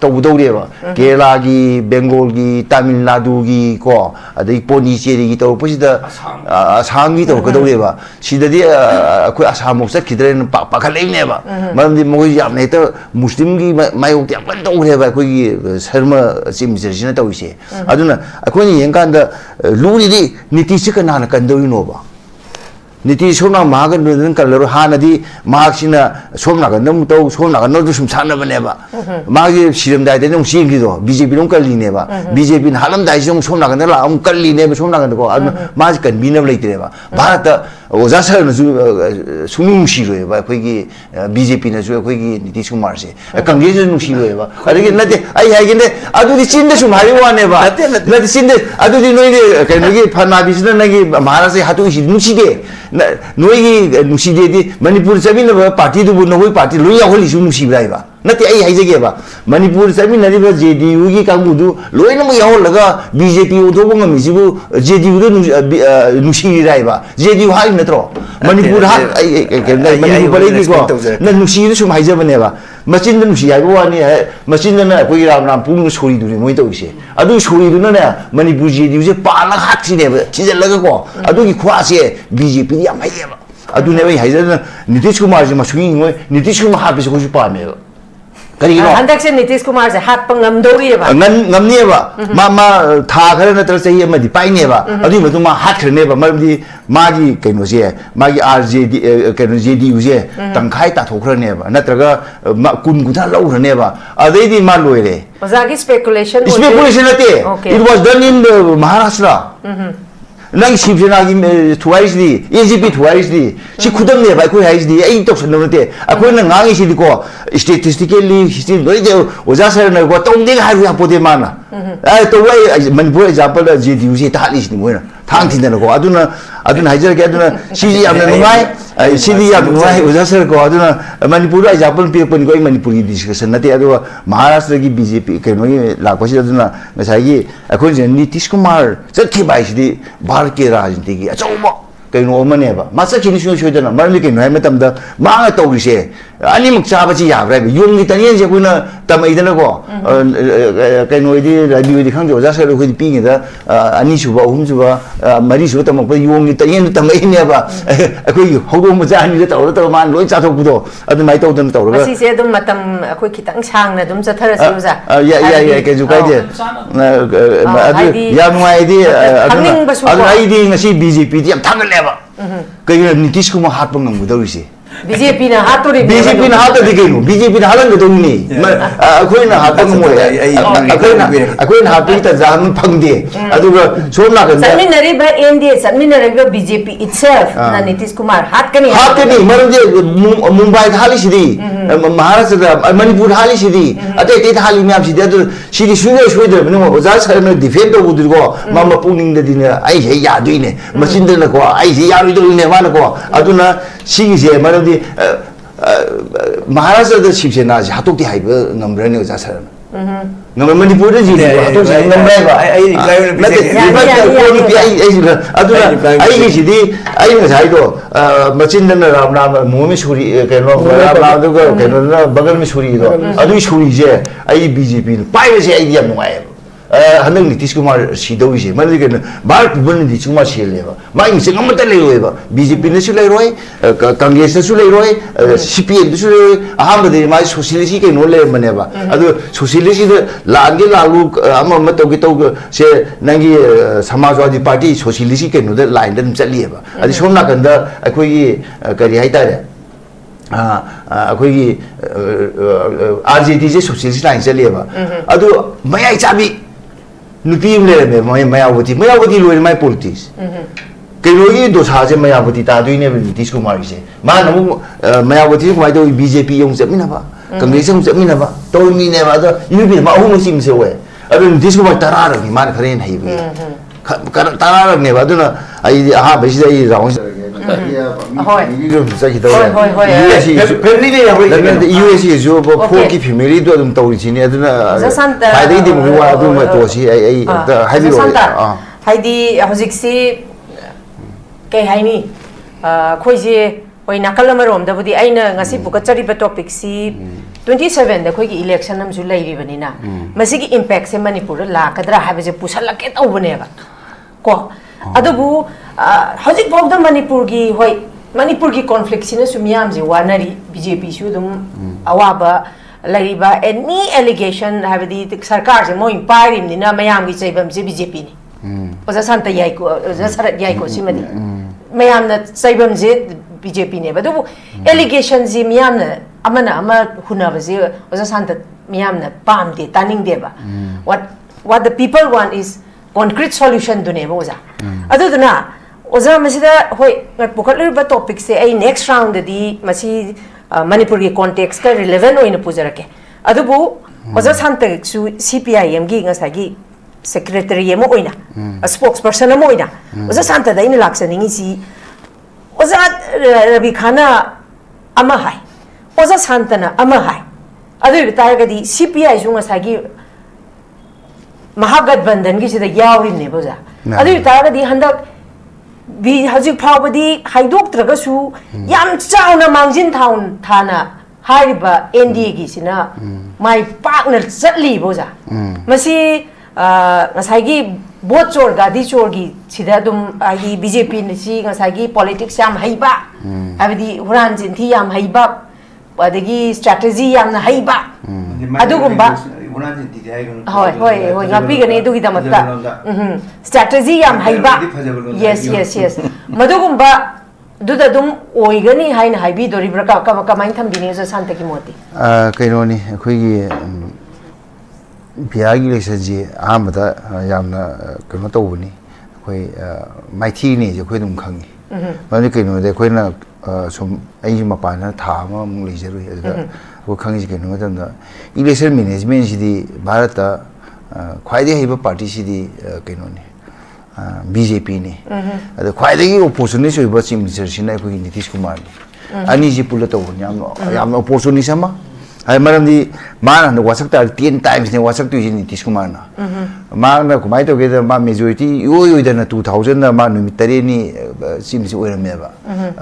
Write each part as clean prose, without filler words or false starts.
तौदौरेबा केरलागी बेंगोलगी तमिलनाडुगी को अदई पोंडिचेरीगी तौरपसिदा असमगी तौरकदौरेबा सिददी अखोय असम चटखिद्रेन पाखलेनेबा मरमदि मोय यामने त मुस्लिमगी मायोक्ति याम कन तौरेबा अखोयगी शर्मा चीफ मिनिस्टरसिना तौइसे अदुना अखोयनि येंकांदा लुरिदि नीतीश कनाना कंदौइनोबा नीति सोमना महागन कलर हानदी मार्क्सिना सोमना गंदम तो सोमना गंदम तो सुमसाना बनेबा मागे सिरमदाइदे नं सिंगिदो बीजेपी नं कल्लीनेबा बीजेपी हालम दाइसे नं सोमना गंदम लाम कल्लीनेबा सोमना गंदको माज कन्वीनर लेतिरेबा भारत ओजा सरन सुनुम सिरोएबा अखोइगी बीजेपी नसु अखोइगी नीतीश कुमार से कांग्रेस नु सिरोएबा अदगी नते आई हाइगिने अदुदि चिन्द सु मारि वानेबा नते चिन्द अदुदि नोइदे कनगी फनाबिसना नगी महाराष्ट्र हातु सि नुसिदे नोइगी नुसिदेदि मणिपुर चबिनबा पार्टी दुबु नोइ पार्टी लोइ याहोलिसु नुसिब्राइबा नते आई हाइजेगेबा मणिपुर चबिनरिबा जेडीयू गी कांगुदु लोइनमु याहोलगा बीजेपी ओदोबो ngamijibu जेडीयू दु नुसिराइबा जेडीयू हाइ नत्रो मणिपुर हा मणिपुर परेगी को न नुसिदु सुम हाइजबनेबा मचिन नुसि हाइबो वानी है मचिन न कोइ राम राम पुंग सोरी दुनि मोइ तौइसे अदु सोरी दुन ने मणिपुर जेडीयू से पाला हाक्सिनेबा छिजलगा को अदुगी ख्वासे बीजेपी याम हाइजेबा अदु ने हाइजन नीतीश कुमार से मसुई मोइ नीतीश कुमार हापिस को पामेबा हंदक से नीतीश कुमार से हाथ पंगम दौरिएबा ngамनेबा मा था खरे नतर सही मदि पाइनेबा अदि मदु मा हाथ खरनेबा मरमदि मागी कैनो से मागी आरजेडी कैनो जेडीयू से तंखाइ ताथोखरनेबा नत्रगा कुन गुथा लौखरनेबा अदैदि मा लोइरे ओजागी स्पेकुलेशन नते it was done in Maharashtra नंग शिवसेनागी थुवाइसदी एजीपी थुवाइसदी सि खुदमने बाय कोइ हाइसदी एइ तोक्सन नते अखोइ न ngangi सिदि को स्टैटिस्टिकली हिस्ट्री लोइदे ओजा सरन को तोंदे हारु यापोदे माना तो वै मणिपुर एग्जांपल जेडीयू से तालिसनि मोइना थांग थिन्दन को अदुना हाइजर के अदुना सिजि यामना नुगाइ सिदि याम नुगाइ ओजा सर को अदुना मणिपुर एग्जांपल पिपनि को मणिपुर की डिस्कशन नते अदु महाराष्ट्र की बीजेपी कैनोगी लाकोसि अदुना ngसाइगी अखोइ जे नीतीश कुमार चथि बाइसदि भारत के राजनीति की अचौबा कैनो अमनेबा मासा खिनि सोइदना मरमि कैनो हाइ मतमदा मांगा तौरिसे अनिमुक चाबची याब्रा योंगी तनियन जे कुना तमैदना को कैनोइदि राबियोदि खंग ओजा सर खोइ पिङिदा अनि सुबा अहुम सुबा मरि सुबा तमक योंगी तनियन तमैनेबा अखोइ हौदो मजा अनि तौर तौ मान लोइ चाथोकपुदो अदु माइ तौदन तौरगा मसिसे अदुम मतम अखोइ खितंग सांगना अदुम चथरसि उजा या केजु काइदे अदु या नुआइदि अदु आइदि ngasi बीजेपी दि याम थांगलेबा कैनो नीतीश कुमार हात पंगमगदौरिसे बीजेपी ना हातोरी बीजेपी ना हातो दिगेनु बीजेपी ना हालन गदौनी अखोइना हातंग मोय अखोइना हातोई त जाम फंगदे अदुगा सोमना गन समिनरी बा एनडीए समिनरी बा बीजेपी इटसेल्फ ना नीतीश कुमार हातकनी मरजे मुंबई हाली सिदी महाराष्ट्र मणिपुर हाली सिदी अते ते हाली म्याम सिदी अदु सिदी सुने सुइदर बनो ओजा सरन डिफेंड तो बुदिगो मम पुनिंग दिने आई हे यादुइने मसिनदन को आई हे यारुइदुइने मानको अदुना सिगिसे मरदि महाराष्ट्र शिवसेना से हाथोक्ति हाइब ngамब्रने ओजा सरन ngam manipur ji हाथोक से ngамब्राइबा अदुना आई गिसिदि आई ngसाइदो मचिनदन राम राम मोमे सुरी कैनो राम राम दुगो कैनो बगल में सुरी दो अदु सुरी जे आई बीजेपी पाइबे आई याम नुआय हनंग नीतीश कुमार सिदौइसे माने के भारत पुबन नीतीश कुमार सिलेबा माइ मिसे गमत लेरोयबा बीजेपी ने सु लेरोय कांग्रेस ने सु लेरोय सीपीएम ने सु लेरोय अहामदे माइ सोशलिस्ट के नो ले मनेबा अदु सोशलिस्ट लागे लागु अम मतोगे तो से नंगी समाजवादी पार्टी सोशलिस्ट के नो लाइन दम चलिएबा अदि सोमना कंदा अखोई करि हाइतारे अखोई आरजेडी से सोशलिस्ट लाइन चलिएबा अदु मयाइ चाबी नुपी लेरे मायावती लोइ माइ पॉलिटिक्स कैलोगी दोसा से मायावती तादुइने नीतीश कुमार से मान मायावती कुमार तो बीजेपी यों चमिनाबा कांग्रेस यों चमिनाबा तो मीनेबा तो यूपी मा अहुम सिम से वे अबे नीतीश कुमार तरारगी मान खरेन हाइबे तरारगनेबा अदुना आई आहा बेसी आई राउंड यूएससी जो फोकी फैमिली तो अदुम तौरिसिने अदुना हाइदि दि मुवा अदुम तोसी आई हाइदि हाइदि हजिक्सी के हाइनी खोइजे होय नाकल अमरोम दबुदि आइना ngasi बुकचरिबा topic C 27 da khoi gi election am ju lai ri bani na masi gi impact se manipur la kadra ha be je pusala ke tau bane ba ko adubu hojik bawda manipur gi hoi manipur gi conflict sina sumyam je wanari BJP su dum awaba lai ba any allegation ha be di sarkar je mo impire ni na mayam gi chaibam je BJP ni oza santa yai ko oza sarat yai ko simadi mayam na chaibam je BJP ne ba dubu allegation ji miyam na amana ama huna ba je oza santa miyam na pam de taning de ba what the people want is concrete solution dune ba oza adu duna oza masida hoi pokal ba topic se ai next round di masi manipur gi context ka relevant oina pujarake adu bu oza santa su CPIM gi ngasagi secretary yemo oina a spokesperson mo oina oza santa da ina laksani ngi si oza Rabi Khana ama hai oza santana ama hai adu targadi CPI su ngasagi Mahagadbandhan gi sida yawi ne boza adu targadi handak bi hajik phawbadi haidok traga su yam chauna mangjin thaun thana hariba NDA gi sina mai partner chatli boza masi ngasagi both chor gadi chor gi sida dum agi BJP ni si ngasagi politics yam haiba abdi huran jin thi yam haiba adagi strategy yam na haiba adugumba hoi hoi hoi ngapi gani dugi damatta strategy yam haiba yes madugumba duda dum oigani haina haibi dori braka ka main tham bini so santa ki moti kainoni khoigi biagi lesaji amada yamna kano tawuni khoi maithi ni je khoi dum khangi mani kaino de khoina sum ai mapana tha ma mu lejeru eda ko khangi kaino da election management sidi bharata khwaide hiba party sidi kaino ni BJP ni ada khwaide gi opposition so iba sim sina ko Nitish Kumar ni ani ji pula tawuni yam opposition sama ai maram di mana no wasak ta 10 times ne wasak tu ni Nitish Kumar na ma na kumai to ge da ma majority yo da na 2000 na ma no mitare ni sim si oira me ba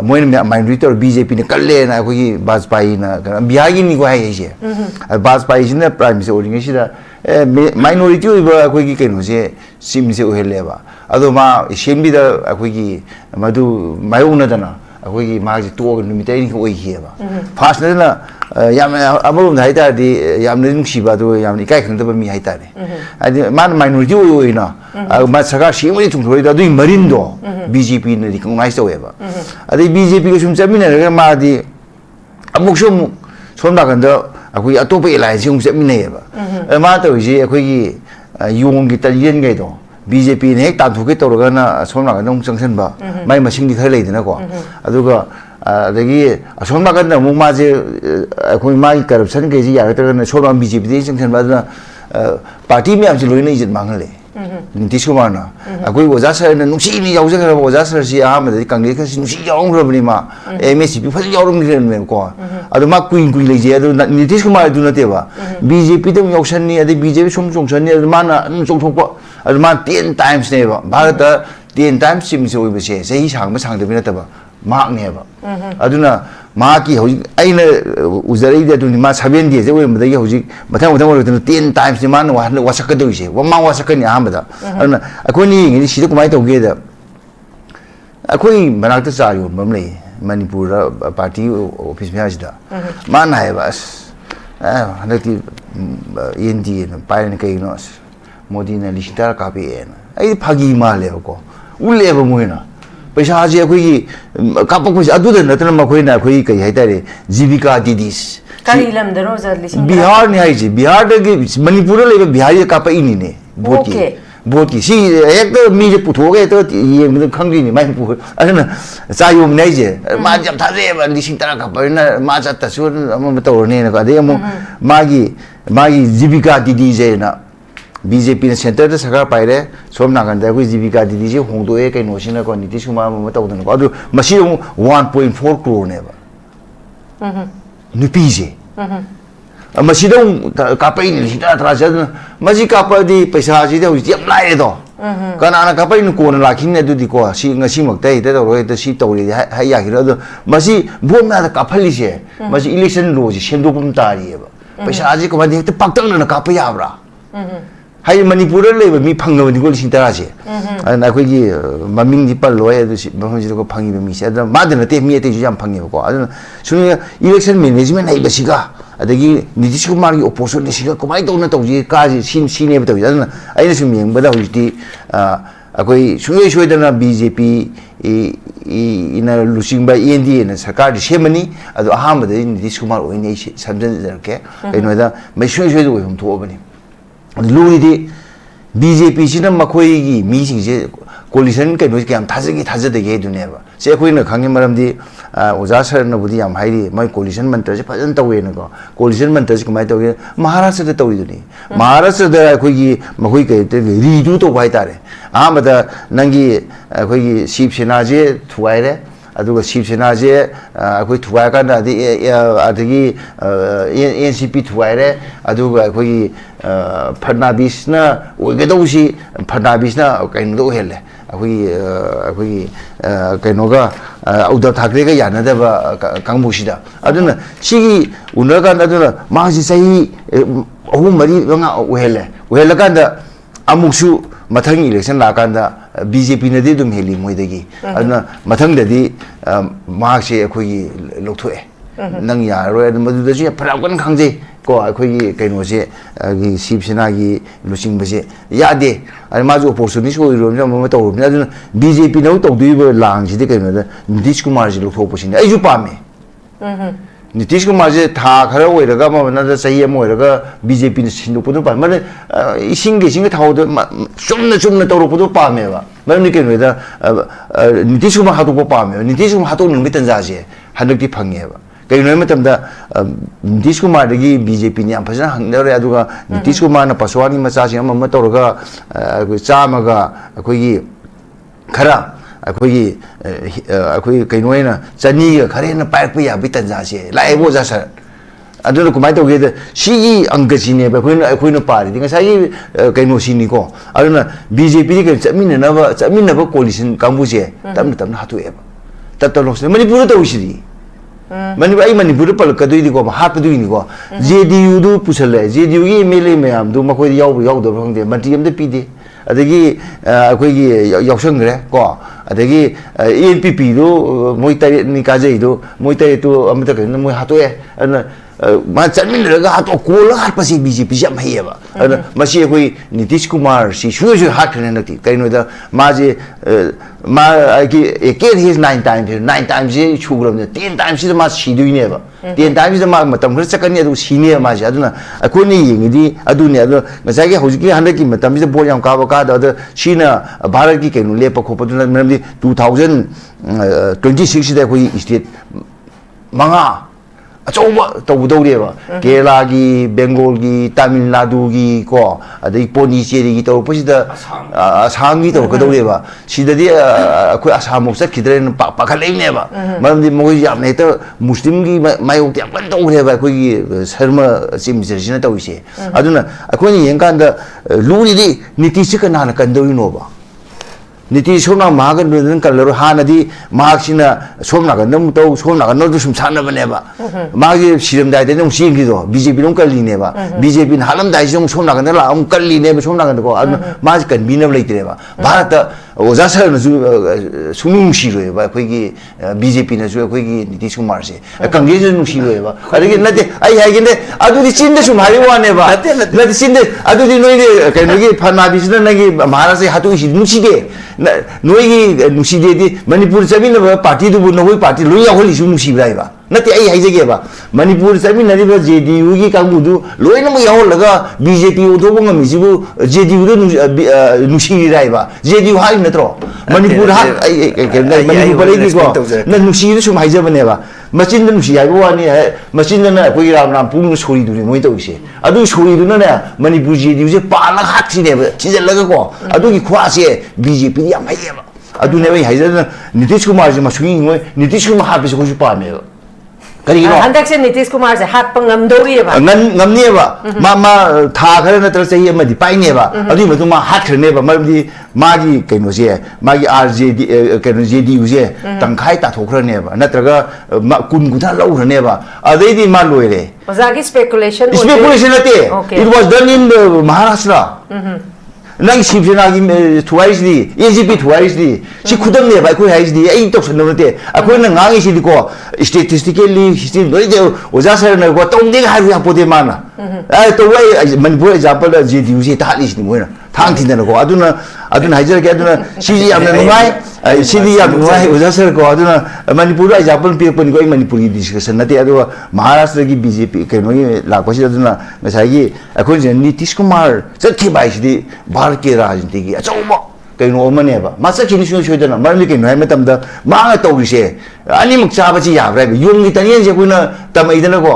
moin minority or BJP ne kalle na ko gi Bajpai na bihagi ni ko hai je Bajpai sin na prime minister oring si da minority ba ko gi keno se sim si ohele ba ado ma assembly da ko gi madu mayung na da na ko gi ma ji to no mitare ni ko oi he ba first na yam amulum da haita di yam ne nungsi ba do yam ni kai khang da ba mi haita ne adi man minority oi na ma saka shi mo chung thoi da du marin do BJP ne recognize to ba adi BJP ko sum chami ne ga ma di amuk sum som da kan da akoi atop alliance sum chami ne ba ma to ji akoi gi yong gi ta yen ga do BJP ne ta thu ke to ga na som na ga nong changsan ba mai masing di thai lei na ko aduga adagi asom na kan mu ma je akoi mai corruption ke ji ya ta na chora BJP de changsan ba na party me am ji loi nei jit mang le Nitish Kumar na akoi oja sar na nungsi ni yaw jang oja sar si aham de kangre ka si nungsi yaw ro bani ma MSP fa yaw ro ni ren ko adu ma kuin le je adu Nitish Kumar du na te ba BJP de yaw san ni adu BJP sum sum san ni adu ma na sum sum ko adu ma 10 times ne ba bharat 10 times sim se oi ba se sei sang ba sang de na ta ba mak ne ba aduna ma ki hoji aina uzari de du ni ma 7 days oi ma de hoji mathang mathang ro 10 times ni ma na wa sak do se wa ma wa sak ni aham da aduna akoi ni si de kumai to ge da akoi manak ta sa yo mam le Manipur party office me ajda ma na hai bas hanati NDA na pai ne kai no Modi na lishtar ka pe na ai phagi ma le ko ulle ba mo na paisa je koi gi kapak paisa adu da natna ma koi na koi kai hai ta re jivika didis kari lam da roza lising Bihar ni hai ji Bihar de Manipur le bihari ka pa ini ne boti si ek to mi je putho ge to ye mi khangri ni mai pu ana sa yum nei je ma jam tha re ba lising tara ka pa na ma cha ta su ma to ne na ka de mo magi jivika didi je na BJP ne center de sakar paire som na kan da ko jivika didi je hong do e kai no sina ko Nitish Kumar ma ta udan ko adu masi 1.4 crore ne ba nupi je masi dong ka pai ni sita tra ja masi ka pa di paisa ji de yam lai do kana na ka pai ni ko na lakhin ne du di ko si ngasi mak tai de ro de si to ri ha ya ki ro masi bom na ka phali je masi election lo ji shen do kum ta ri ba पैसा आज कमाई हेक्ट पाक्तंगना काप याब्रा high Manipur लेब मी फंगबनी को लिसिंग तरासे अन अखोगी ममिंग दि पल्लोय अदु मफमजि को fungi बे मिसे अदु मा दनते मी अते जु याम फंगे को अदु सुनि इलेक्शन मैनेजमेंट हाई बसिगा अदगी नीतीश कुमार की ओपोजिशन सिगा कमाई तौना तौजी काजी सिने बतौ अदु अइना सुम येंबदा हुजि अखोई सुय सुयदना बीजेपी इन लुसिंग एनडीए न सरकार सेमनी अदु अहामद नीतीश कुमार ओइने समझन जरके कइनोदा मै सुय सुय ओइम थोबनी लुईदी बीजेपी सिना मखोईगी मीसिंगसे कोलिशन कइनो क्याम थाजगी थाजदगे दुनेबा से अखोइना खांगे मरमदी ओजा सरनबुदी याम हाइरी मै कोलिशन मंत्र से फजन तवेनको कोलिशन मंत्र से कमाय तवे महाराष्ट्र द तविदुनी महाराष्ट्र द अखोईगी मखोई कइते रिदु तो भाई तारे आमदा नंगी अखोईगी शिवसेना जे थुवाइरे अदुगा शिवसेना जे अखोई थुवाय कान अदगी एनसीपी थुवाइरे अदुगा अखोई फडनाबिसना ओगदौसी फडनाबिसना कइनो हेले अखोई कइनोगा उद्धव ठाकरे का यानदबा कांगबुसिदा अदुना सिगी उनरकान अदुना माजी सही अहु मरी मंगा ओहेलकांदा अमुक्सु मथंग इलेक्शन लाकांदा बीजेपी नदी दुम हेली मोइदगी अदुना मथंगददी मार्क्से अखोई लौथोए नंग यारोय मदुदसु फराकन खांजे को अखोई कइनोसे गी शिवसेना की लुसिंग बसे यादे अरे माजो अपॉर्चुनिटी ओइरोम मम तौरोम अदुना बीजेपी नौ तौदुइबो लांगसिदे कइनोदा नीतीश कुमार जी लौथोपसिन आइजु पामे नीतीश कुमार से था खरा ओइरगा ममना सही अम ओइरगा बीजेपी ने सिंदुपदु पा माने इसिंग थावदो चुमना तौरोपदु पामेबा मरमनि कइनोदा नीतीश कुमार हातोपो पामे नीतीश कुमार हातो नंबि तंजाजे हनकति फंगेबा कइनो मतमदा नीतीश कुमार दगी बीजेपी ने फजना हंगदरे अदुगा नीतीश कुमार ना पसवानी मचासी अम तौरगा चामगा अखोगी खरा अखोई कइनोइना चनी खरेना पाइप याबि तंजासे लाइबो जासर अदुना कुमाय तौगे सिगी अंगसिने अखोइना पारि ngसाई कइनो सिनिको अदुना बीजेपी के चमिननबा कोलिशन कांबुसे तमन हातुएबा तत्तलोस मणिपुर तौसिदी मणिपुर पलकदुइदिको हापदुइनिको जेडीयू दु पुसले जेडीयू की एमएलए मयाम दु मखोइ याउदो खंगदे मंत्री अमदे पीदे अदगी अखोइगी याउसंगरे को अदगी एनपीपी दु मोइ तारे निकाजे दु मोइ तारे तो अमता कन मोइ हातोए अन मा चमिनरगा हातो कोल हापसि बीजेपी जम हैयबा अन मसी अखोइ नीतीश कुमार सि सुयु हाखने नति कइनोदा माजे मा की एके हिज 9 टाइम्स जे छुग्रम 10 टाइम्स मा सिदुइनेबा 10 टाइम्स मा मतम खर चकनी अदु सिने माजे अदुना अखोनि येंगिदि अदुने अदु ngसाई हौजिकि हनकी मतम जे बोल याम काबा का द सिना भारत की कइनो लेप खोपदुना मरमदि 2026 दे कोई स्टेट मंगा अचौबा तौदौरेबा केरला की बेंगोल की तमिलनाडु की को अदई पोंडिचेरी की तौरपसिदा असम की तौरकदौरेबा सिददि अखोई असम मोक चखिद्रेन पाखलेनेबा मरमदि मोइ याम नेत मुस्लिम की मायोक याम कन तौरेबा अखोई शर्मा चीफ मिनिस्टर सिना तौइसे अदुना अखोई येंकांदा लुरिदि नीतीश कनाना कंदौइनोबा नीतीश सोमना महागन कलर हानदी महाक्सिना सोमना गंदम तो सोमना गन सुम सानबनेबा मागी सिरमदाइदे नं सिंगिदो बीजेपी नं कल्लिनेबा बीजेपी हालमदाइ जों सोमना गन ला अम कल्लिनेबा सोमना गन को माज कन्वीनर लेतिरेबा भारत ओजा सरन सुनुं सिरोयबा अखोइगी बीजेपी न जो अखोइगी नीतीश कुमार से कांग्रेस नु सिरोयबा अदगी नते आई हाइगिने अदुदि चिन्द सुम हारि वानेबा नते चिन्द अदुदि नोइदि कइनोगी फनाबिसना नगी महाराष्ट्र हातु सि नुसिदे नोइगी नुसिदेदि मणिपुर चमिनबा पार्टी दुबु नोइ पार्टी लोइ याहोलि सु नुसिब्राइबा नते आई हाइजेगेबा मणिपुर चमिनदिबा जेडीयू की कांगुदु लोइनम याहोलगा बीजेपी उदोबो ngमिजिबु जेडीयू दु नुसिराइबा जेडीयू हाइ नत्रो मणिपुर हा मणिपुर लेगी को न नुसिदु सुम हाइजबनेबा मचिन नुसि हाइबो वानी है मचिन न कोइ राम पुंग सोरि दुनि मोइ तौइसे अदु सोरि दुना ने मणिपुर जेडीयू से पाला हाथिनेबा चिजलगा को अदुगी ख्वासे बीजेपी याम हाइयबा अदुने बै हाइजन नीतीश कुमार जे मसुई नीतीश कुमार हापिस को पामेबा ꯀꯔꯤꯒꯤꯅꯣ ꯍꯟꯗꯛꯁꯦ ꯅꯤꯇꯤꯁ ꯀꯨꯃꯥꯔꯁꯦ ꯍꯥꯠꯄ ꯉꯝꯗꯧꯔꯤꯑꯕ ꯉꯝꯅꯦꯕ ꯃꯥ ꯊꯥ ꯈꯔ ꯅꯠꯇ꯭ꯔꯒ ꯆꯍꯤ ꯑꯃꯗꯤ ꯄꯥꯏꯅꯦꯕ ꯑꯗꯨꯒꯤ ꯃꯇꯨꯡ ꯃꯥ ꯍꯥꯠꯈ꯭ꯔꯅꯦꯕ ꯃꯔꯝꯗꯤ ꯃꯥꯒꯤ ꯀꯩꯅꯣꯁꯦ ꯃꯥꯒꯤ RJD ꯀꯩꯅꯣ JDUꯁꯦ ꯇꯪꯈꯥꯏ ꯇꯥꯊꯣꯛꯈ꯭ꯔꯅꯦꯕ ꯅꯠꯇ꯭ꯔꯒ ꯀꯨꯟ ꯀꯨꯟꯊ꯭ꯔꯥ ꯂꯧꯈ꯭ꯔꯅꯦꯕ ꯑꯗꯩꯗꯤ ꯃꯥ ꯂꯣꯏꯔꯦ ꯑꯣꯖꯥꯒꯤ ꯁ꯭ꯄꯦꯀꯨꯂꯦꯁꯟ ꯅꯠꯇꯦ Okay. it was done in Maharashtra ꯅꯪ ꯁꯤꯕꯁꯦꯅꯥꯒꯤ ꯊꯨꯒꯥꯏꯔꯤꯁꯤꯗꯤ AGP ꯊꯨꯒꯥꯏꯔꯤꯁꯤꯗꯤ ꯁꯤ ꯈꯨꯗꯝꯅꯦꯕ ꯑꯩꯈꯣꯏ ꯍꯥꯏꯁꯤꯗꯤ ꯑꯩ ꯇꯧꯁꯟꯅꯕ ꯅꯠꯇꯦ ꯑꯩꯈꯣꯏꯅ ꯉꯥꯡꯉꯤꯁꯤꯗꯤꯀꯣ ꯁ꯭ꯇꯦꯇꯤꯁꯇꯤꯀꯦꯜꯂꯤ ꯍꯤꯁꯇ꯭ꯔꯤ ꯂꯣꯏꯅ ꯑꯣꯖꯥ ꯁꯔꯅꯀꯣ ꯇꯧꯗꯦꯒ ꯍꯥꯏꯕ ꯌꯥꯄꯣꯠꯇꯦ ꯃꯥꯅ ꯇꯧꯕ ꯃꯅꯤꯄꯨꯔ ꯑꯦꯛꯖꯥꯝꯄꯜꯗ JDUꯁꯤ ꯇꯥꯍꯠꯂꯤꯁꯤꯅꯤ ꯃꯣꯏꯅ ꯊꯥꯡ ꯊꯤꯟꯗꯅꯀꯣ ꯑꯗꯨꯅ ꯍꯥꯏꯖꯔꯛꯀꯦ ꯑꯗꯨꯅ ꯁꯤꯗꯤ ꯌꯥꯝꯅ ꯅꯨꯡꯉꯥꯏ ꯁꯤꯗꯤ ꯌꯥꯝ ꯅꯨꯡꯉꯥꯏ ꯑꯣꯖꯥ ꯁꯔꯀꯣ ꯑꯗꯨꯅ ꯃꯅꯤꯄꯨꯔꯗ ꯑꯦꯛꯖꯥꯝꯄꯜ ꯄꯤꯔꯛꯄꯅꯤꯀꯣ ꯑꯩ ꯃꯅꯤꯄꯨꯔꯒꯤ ꯗꯤꯁꯀꯁꯟ ꯅꯠꯇꯦ ꯑꯗꯨꯒ ꯃꯍꯥꯔꯥꯁꯇ꯭ꯔꯒꯤ BJP ꯀꯩꯅꯣꯒꯤ ꯂꯥꯛꯄꯁꯤꯗ ꯑꯗꯨꯅ ꯉꯁꯥꯏꯒꯤ ꯑꯩꯈꯣꯏꯁꯦ ꯅꯤꯇꯤꯁ ꯀꯨꯃꯥꯔ ꯆꯠꯈꯤꯕ ꯍꯥꯏꯁꯤꯗꯤ ꯚꯥꯔꯠꯀꯤ ꯔꯥꯖꯅꯤꯇꯤꯒꯤ ꯑꯆꯧꯕ ꯀꯩꯅꯣ ꯑꯃꯅꯦꯕ ꯃꯥ ꯆꯠꯈꯤꯅꯤ ꯁꯨꯡꯁꯣꯏ ꯁꯣꯏꯗꯅ ꯃꯔꯝꯗꯤ ꯀꯩꯅꯣ ꯍꯥꯏꯕ ꯃꯇꯝꯗ ꯃꯥꯅ ꯇꯧꯔꯤꯁꯦ ꯑꯅꯤꯃꯛ ꯆꯥꯕꯁꯤ ꯌꯥꯕ꯭ꯔꯥ ꯍꯥꯏꯕ ꯌꯣꯡꯒꯤ ꯇꯅꯦꯟꯁꯦ ꯑꯩꯈꯣꯏꯅ ꯇꯝꯃꯛꯏꯗꯅꯀꯣ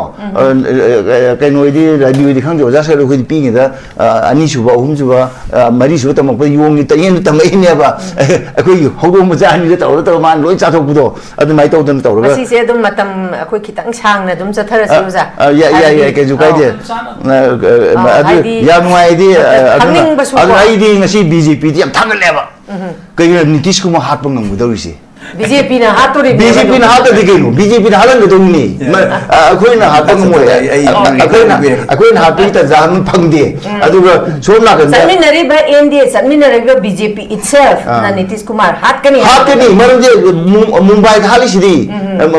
ꯀꯩꯅꯣꯗꯤ ꯔꯥꯖꯅꯤꯇꯤꯗꯤ ꯈꯪꯗꯦ ꯑꯣꯖꯥ ꯁꯔ ꯑꯩꯈꯣꯏꯗꯤ ꯄꯤꯉꯩꯗ ꯑꯅꯤꯁꯨꯕ ꯑꯍꯨꯝꯁꯨꯕ ꯃꯔꯤꯁꯨꯕ ꯇꯝꯃꯛꯄꯗ ꯌꯣꯡꯒꯤ ꯇꯅꯦꯟꯗꯨ ꯇꯝꯃꯛꯏꯅꯦꯕ ꯑꯩꯈꯣꯏꯒꯤ ꯍꯧꯗꯣꯡ ꯃꯆꯥ ꯑꯅꯤꯗ ꯇꯧꯔ ꯃꯥꯅ ꯂꯣꯏ ꯆꯥꯊꯣꯛꯄꯗꯣ ꯑꯗꯨꯃꯥꯏꯅ ꯇꯧꯗꯅ ꯇꯧꯔꯒ ꯃꯁꯤꯁꯦ ꯑꯗꯨꯝ ꯃꯇꯝ ꯑꯩꯈꯣꯏ ꯈꯤꯇꯪ ꯁꯥꯡꯅ ꯑꯗꯨꯝ ꯆꯠꯊꯔꯁꯤ ꯑꯣꯖꯥ ꯌꯥꯏ ꯀꯩꯁꯨ ꯀꯥꯏꯗꯦ ꯑꯗꯨ ꯌꯥꯝ ꯅꯨꯡꯉꯥꯏꯗꯤ ꯑꯗꯨꯅ ꯑꯩꯗꯤ ꯉꯁꯤ BJPꯗꯤ ꯌꯥꯝ ꯊꯥꯒꯠꯂꯦꯕ ꯀꯩꯒꯤꯅꯣ ꯅꯤꯇꯤꯁ ꯀꯨꯃꯥꯔ ꯍꯥꯠꯄ ꯉꯝꯒꯗꯧꯔꯤꯁꯦ BJPꯅ ꯍꯥꯠꯇꯣꯔꯤꯕ BJPꯅ ꯍꯥꯠꯇꯗꯤ ꯀꯩꯅꯣ BJPꯅ ꯍꯥꯠꯍꯟꯒꯗꯧꯅꯤ ꯑꯩꯈꯣꯏꯅ ꯍꯥꯠꯄ ꯉꯝꯃꯣꯏ ꯑꯩꯈꯣꯏꯅ ꯍꯥꯠꯄꯒꯤ ꯇꯟꯖꯥ ꯑꯃ ꯐꯪꯗꯦ ꯑꯗꯨꯒ ꯁꯣꯝ ꯅꯥꯀꯟꯗ ꯆꯠꯃꯤꯟꯅꯔꯤꯕ NDA ꯆꯠꯃꯤꯟꯅꯔꯤꯕ BJP itself na Nitish Kumar ꯍꯥꯠꯀꯅꯤ ꯃꯔꯝꯗꯤ ꯃꯨꯝꯕꯥꯏꯗ ꯍꯥꯠꯂꯤꯁꯤꯗꯤ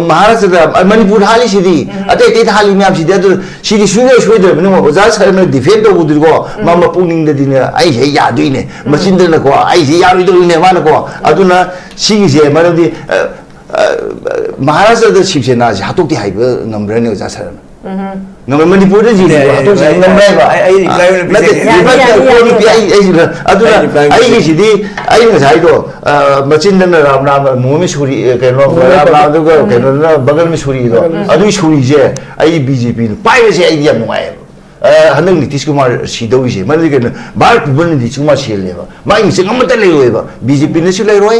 ꯃꯍꯥꯔꯥꯁꯇ꯭ꯔꯗ ꯃꯅꯤꯄꯨꯔꯗ ꯍꯥꯠꯂꯤꯁꯤꯗꯤ ꯑꯇꯩ ꯑꯇꯩꯗ ꯍꯥꯠꯂꯤ ꯃꯌꯥꯝꯁꯤꯗꯤ ꯑꯗꯨ ꯁꯤꯗꯤ ꯁꯨꯡꯁꯣꯏ ꯁꯣꯏꯗ꯭ꯔꯕꯅꯤ ꯑꯣꯖꯥ ꯁꯔꯅ ꯗꯤꯐꯦꯟ ꯇꯧꯕꯗꯨꯀꯣ ꯃꯥ ꯃꯄꯨꯛꯅꯤꯡꯗꯗꯤꯅꯦ ꯑꯩꯁꯦ ꯌꯥꯗꯣꯏꯅꯦ ꯃꯆꯤꯟꯗꯅꯀꯣ ꯑꯩꯁꯦ ꯌꯥꯔꯣꯏꯗꯧꯔꯤꯅꯦ ꯃꯥꯅꯀꯣ ꯑꯗꯨꯅ ꯁꯤꯒꯤꯁꯦ ꯃꯔꯝꯗꯤ ꯃꯍꯥꯔꯥꯁꯇ꯭ꯔꯗ ꯁꯤꯕꯁꯦꯅꯥꯁꯦ ꯍꯥꯠꯇꯣꯛꯇꯦ ꯍꯥꯏꯕ ꯉꯝꯕ꯭ꯔꯅꯦ ꯑꯣꯖꯥ ꯁꯔꯅ ngam Manipur ji ato sa ngam rai ba ai aduna ai gi sidi ai ngasai do machin na ram na mu suri ke no ram do ke no na bagal mi suri do adu suri je ai BJP pai se ai yam ngai hanang Nitish Kumar sidau je mani ke bar bun Nitish Kumar sel le ba mai se ngam ta le roi ba BJP ne su le roi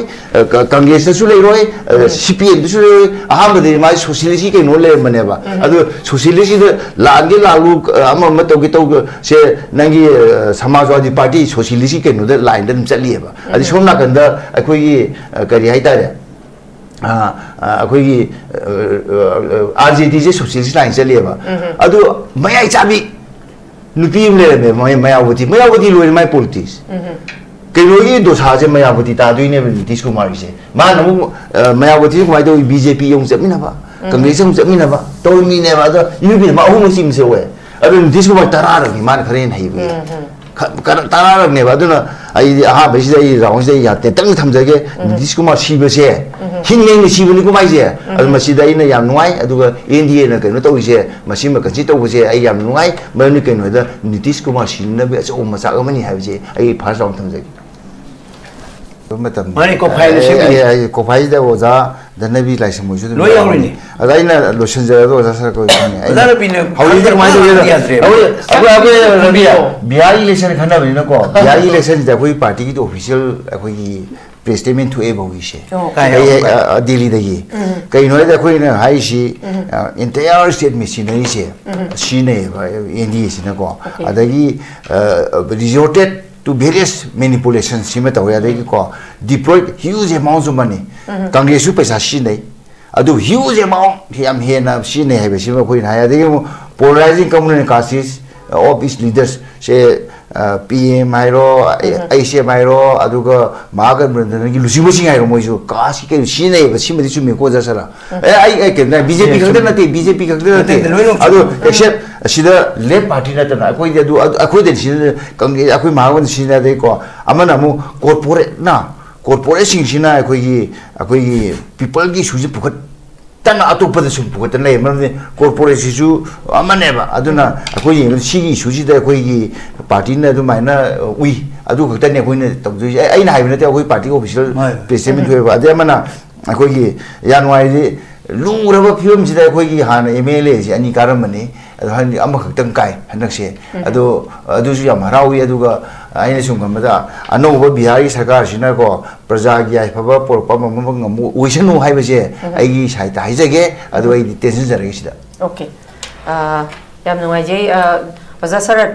Congress ne su le roi CPM ne su le roi aham de mai socialist ke no le mane ba adu socialist de लागे लागू अम मत तो से नंगी Samajwadi party socialist के no line दम चलिएबा अदि सोम नाकंदा अखोई करी हाइतारे अखोई RJD जे सोशलिस्ट लाइन चलिएबा अदु मयाई चाबी नुपी ले मे मयावती लोइ माय पॉलिटिक्स कई दोसा से मयावती तादुइने नितीश कुमार से मा नमु मयावती कुमार तो BJP यों चमिनाबा कांग्रेस में चमिनाबा तो मीनेबा तो यूपी मा अहु मसिम से वे अबे नितीश कुमार तरारनि मान खरेन हाइबे तरारनि बादुना आई हा बेसि आई राउंड से याते तंग थमजगे नितीश कुमार सीबसे हिंगने सीबनि कुमार से अदु मसिदा इना याम नुआई अदुगा NDA ना कनो तौइसे मसिम कंसि तौबसे आई याम नुआई मनि कनो दा नितीश कुमार सिनबे अचो मचा अमनि हाइबसे आई फर्स्ट राउंड थमजगे Mari ko file se ko file da oza da nabi lai samu ju lo yauri ni ada ina lo shenja do oza sar ko ni oza ra pine hauli da mai do abu rabia bihar election khana bani na ko bihar election da koi party ki official koi press statement to ebo ise delhi da yi kai no da koi na hai shi entire state machinery se shine NDA sina ko adagi resorted to various manipulations sima tawya de ko deployed huge amounts of money congress su paisa shi nei adu huge amount yam hena shi nei ha sima koi na ya de polarizing community classes of its leaders se PM mairo ICM mairo aduga maga brandana gi lusi mosi ngai ro moisu kasi ke shi nei ba sima di su me ko ja sara ai ke na BJP khakde na te BJP khakde na te adu except sida left party na ta akoi de du akoi de sida congress akoi maga sida de ko amana mu corporate sing sina akoi gi people gi suji pukhat tana atopa da sum pukhat nei man corporate sisu amane ba aduna akoi sigi suji da akoi gi party na du maina ui adu khakta ne akoi ne tawju ai na haibna te akoi party official statement hoye ba ade mana akoi gi yanwai di lungraba film sida akoi gi hana MLA si ani karam mani hani ama khaktam kai hanak se adu su yam harawi aduga ꯑꯩꯅ ꯁꯨꯝ ꯈꯟꯕꯗ ꯑꯅꯧꯕ ꯕꯤꯍꯥꯔꯒꯤ ꯁꯔꯀꯥꯔꯁꯤꯅꯀꯣ ꯄ꯭ꯔꯖꯥꯒꯤ ꯌꯥꯏꯐꯕ ꯄꯣꯔꯛꯄ ꯑꯣꯏꯁꯅꯨ ꯍꯥꯏꯕꯁꯦ ꯑꯩꯒꯤ ꯁꯥꯏꯠꯇ ꯍꯥꯏꯖꯒꯦ ꯑꯗꯨ ꯑꯩꯗꯤ ꯇꯦꯟꯁꯤꯟꯖꯔꯒꯦ ꯁꯤꯗ 오케이. ꯌꯥꯝ ꯅꯨꯡꯉꯥꯏꯖꯩ ꯑꯣꯖꯥ ꯁꯔꯠ